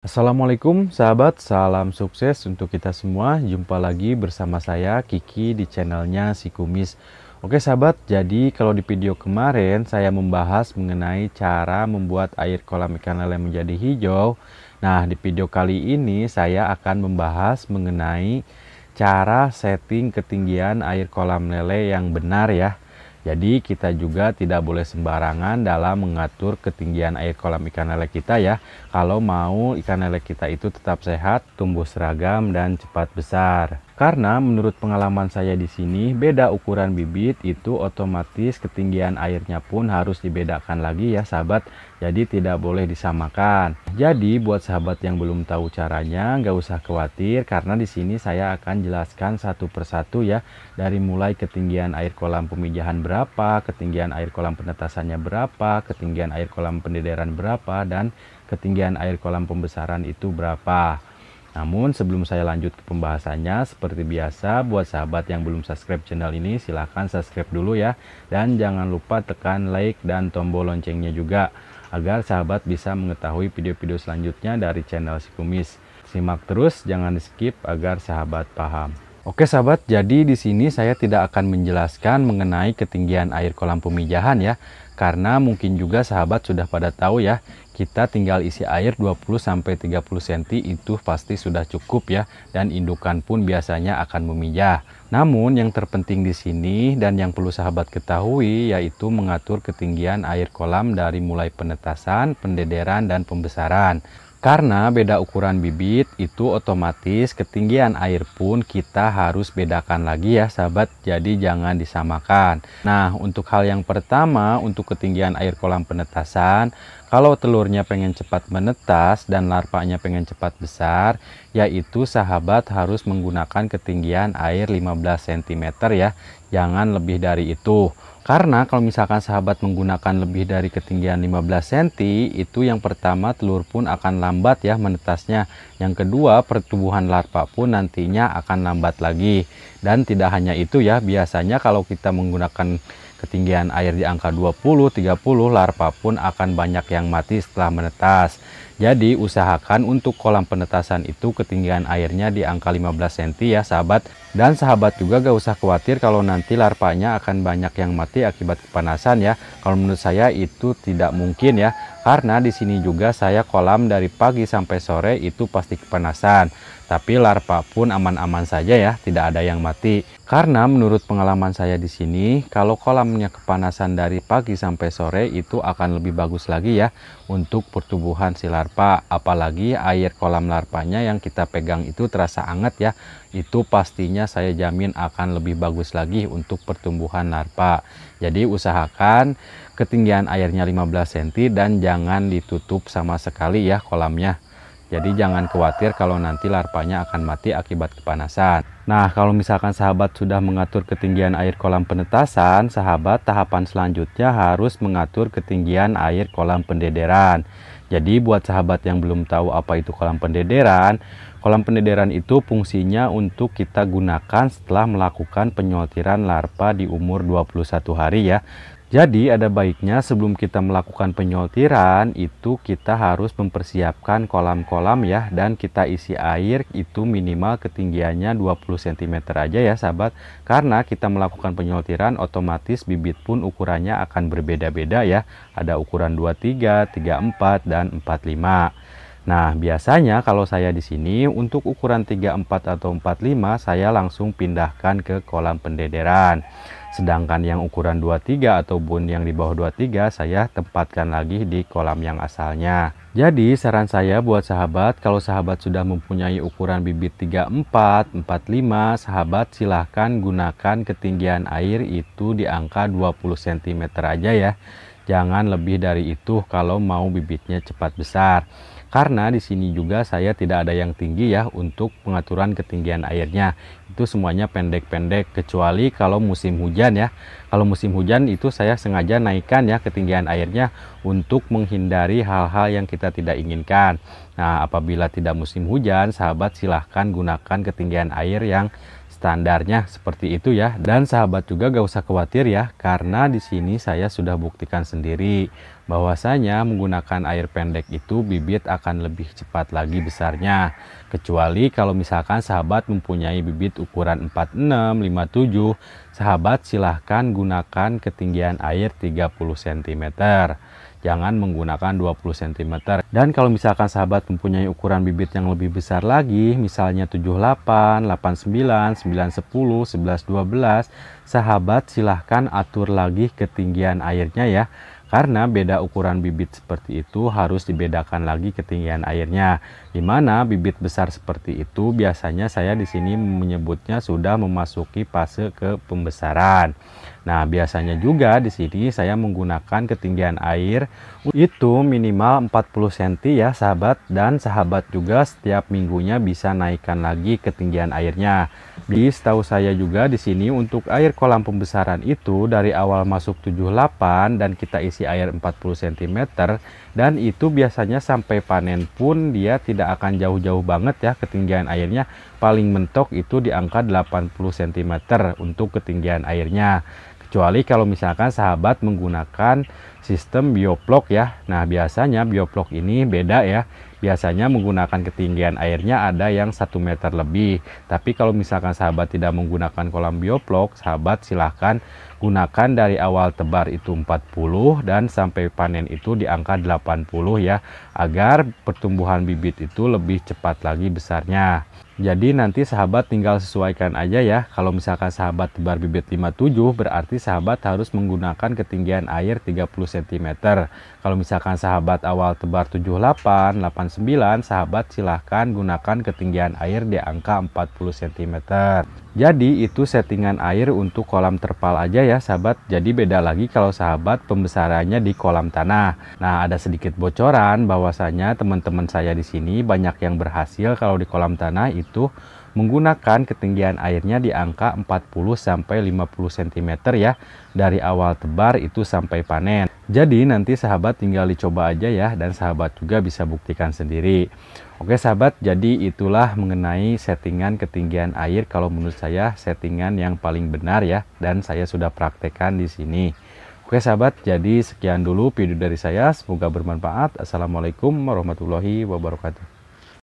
Assalamualaikum sahabat, salam sukses untuk kita semua. Jumpa lagi bersama saya Kiki di channelnya Si Kumis. Oke sahabat, jadi kalau di video kemarin saya membahas mengenai cara membuat air kolam ikan lele menjadi hijau. Nah, di video kali ini saya akan membahas mengenai cara setting ketinggian air kolam lele yang benar ya. Jadi kita juga tidak boleh sembarangan dalam mengatur ketinggian air kolam ikan lele kita ya. Kalau mau ikan lele kita itu tetap sehat, tumbuh seragam dan cepat besar. Karena menurut pengalaman saya di sini, beda ukuran bibit itu otomatis ketinggian airnya pun harus dibedakan lagi ya sahabat. Jadi tidak boleh disamakan. Jadi buat sahabat yang belum tahu caranya, nggak usah khawatir karena di sini saya akan jelaskan satu persatu ya. Dari mulai ketinggian air kolam pemijahan berapa, ketinggian air kolam penetasannya berapa, ketinggian air kolam pendederan berapa, dan ketinggian air kolam pembesaran itu berapa. Namun sebelum saya lanjut ke pembahasannya, seperti biasa buat sahabat yang belum subscribe channel ini silahkan subscribe dulu ya. Dan jangan lupa tekan like dan tombol loncengnya juga agar sahabat bisa mengetahui video-video selanjutnya dari channel Si Kumis. Simak terus, jangan di skip agar sahabat paham. Oke sahabat, jadi di sini saya tidak akan menjelaskan mengenai ketinggian air kolam pemijahan ya. Karena mungkin juga sahabat sudah pada tahu ya, kita tinggal isi air 20-30 cm itu pasti sudah cukup ya. Dan indukan pun biasanya akan memijah. Namun yang terpenting di sini dan yang perlu sahabat ketahui yaitu mengatur ketinggian air kolam dari mulai penetasan, pendederan, dan pembesaran. Karena beda ukuran bibit itu otomatis ketinggian air pun kita harus bedakan lagi ya sahabat. Jadi jangan disamakan. Nah, untuk hal yang pertama, untuk ketinggian air kolam penetasan, kalau telurnya pengen cepat menetas dan larvanya pengen cepat besar, yaitu sahabat harus menggunakan ketinggian air 15 cm ya. Jangan lebih dari itu. Karena kalau misalkan sahabat menggunakan lebih dari ketinggian 15 cm, itu yang pertama telur pun akan lambat ya menetasnya. Yang kedua, pertumbuhan larva pun nantinya akan lambat lagi. Dan tidak hanya itu ya, biasanya kalau kita menggunakan ketinggian air di angka 20-30, larva pun akan banyak yang mati setelah menetas. Jadi usahakan untuk kolam penetasan itu ketinggian airnya di angka 15 cm ya sahabat. Dan sahabat juga gak usah khawatir kalau nanti larvanya akan banyak yang mati akibat kepanasan ya. Kalau menurut saya itu tidak mungkin ya. Karena di sini juga saya kolam dari pagi sampai sore itu pasti kepanasan. Tapi larva pun aman-aman saja ya, tidak ada yang mati. Karena menurut pengalaman saya di sini, kalau kolamnya kepanasan dari pagi sampai sore itu akan lebih bagus lagi ya untuk pertumbuhan si larva. Apalagi air kolam larvanya yang kita pegang itu terasa hangat ya. Itu pastinya saya jamin akan lebih bagus lagi untuk pertumbuhan larva. Jadi usahakan ketinggian airnya 15 cm dan jangan ditutup sama sekali ya kolamnya. Jadi jangan khawatir kalau nanti larvanya akan mati akibat kepanasan. Nah, kalau misalkan sahabat sudah mengatur ketinggian air kolam penetasan, sahabat tahapan selanjutnya harus mengatur ketinggian air kolam pendederan. Jadi buat sahabat yang belum tahu apa itu kolam pendederan itu fungsinya untuk kita gunakan setelah melakukan penyoltiran larva di umur 21 hari ya. Jadi ada baiknya sebelum kita melakukan penyoltiran itu kita harus mempersiapkan kolam-kolam ya. Dan kita isi air itu minimal ketinggiannya 20 cm aja ya sahabat. Karena kita melakukan penyoltiran otomatis bibit pun ukurannya akan berbeda-beda ya. Ada ukuran 23, 34, dan 45. Nah, biasanya kalau saya di sini untuk ukuran 34 atau 45 saya langsung pindahkan ke kolam pendederan. Sedangkan yang ukuran 23 ataupun yang di bawah 23 saya tempatkan lagi di kolam yang asalnya. Jadi saran saya buat sahabat, kalau sahabat sudah mempunyai ukuran bibit 34, 45, sahabat silahkan gunakan ketinggian air itu di angka 20 cm aja ya. Jangan lebih dari itu kalau mau bibitnya cepat besar. Karena di sini juga saya tidak ada yang tinggi ya untuk pengaturan ketinggian airnya. Itu semuanya pendek-pendek kecuali kalau musim hujan ya. Kalau musim hujan itu saya sengaja naikkan ya ketinggian airnya untuk menghindari hal-hal yang kita tidak inginkan. Nah, apabila tidak musim hujan, sahabat silahkan gunakan ketinggian air yang standarnya seperti itu ya. Dan sahabat juga gak usah khawatir ya, karena di sini saya sudah buktikan sendiri bahwasanya menggunakan air pendek itu bibit akan lebih cepat lagi besarnya. Kecuali kalau misalkan sahabat mempunyai bibit ukuran 46, 57, sahabat silahkan gunakan ketinggian air 30 cm. Jangan menggunakan 20 cm. Dan kalau misalkan sahabat mempunyai ukuran bibit yang lebih besar lagi, misalnya 78, 89, 910, 11, 12, sahabat silahkan atur lagi ketinggian airnya ya. Karena beda ukuran bibit seperti itu harus dibedakan lagi ketinggian airnya. Dimana bibit besar seperti itu biasanya saya di sini menyebutnya sudah memasuki fase ke pembesaran. Nah, biasanya juga di sini saya menggunakan ketinggian air itu minimal 40 cm ya sahabat, dan sahabat juga setiap minggunya bisa naikkan lagi ketinggian airnya. Jadi setahu saya juga di sini untuk air kolam pembesaran itu dari awal masuk 78 dan kita isi air 40 cm, dan itu biasanya sampai panen pun dia tidak akan jauh-jauh banget ya ketinggian airnya. Paling mentok itu di angka 80 cm untuk ketinggian airnya. Kecuali kalau misalkan sahabat menggunakan sistem bioflok ya. Nah, biasanya bioflok ini beda ya. Biasanya menggunakan ketinggian airnya ada yang 1 meter lebih. Tapi kalau misalkan sahabat tidak menggunakan kolam bioflok, sahabat silahkan gunakan dari awal tebar itu 40 dan sampai panen itu di angka 80 ya. Agar pertumbuhan bibit itu lebih cepat lagi besarnya. Jadi nanti sahabat tinggal sesuaikan aja ya. Kalau misalkan sahabat tebar bibit 57 berarti sahabat harus menggunakan ketinggian air 30 cm. Kalau misalkan sahabat awal tebar 78, 89, sahabat silahkan gunakan ketinggian air di angka 40 cm. Jadi itu settingan air untuk kolam terpal aja ya sahabat. Jadi beda lagi kalau sahabat pembesarannya di kolam tanah. Nah, ada sedikit bocoran bahwasanya teman-teman saya di sini banyak yang berhasil kalau di kolam tanah itu menggunakan ketinggian airnya di angka 40 sampai 50 cm ya. Dari awal tebar itu sampai panen. Jadi nanti sahabat tinggal dicoba aja ya, dan sahabat juga bisa buktikan sendiri. Oke sahabat, jadi itulah mengenai settingan ketinggian air kalau menurut saya settingan yang paling benar ya, dan saya sudah praktekkan di sini. Oke sahabat, jadi sekian dulu video dari saya, semoga bermanfaat. Assalamualaikum warahmatullahi wabarakatuh.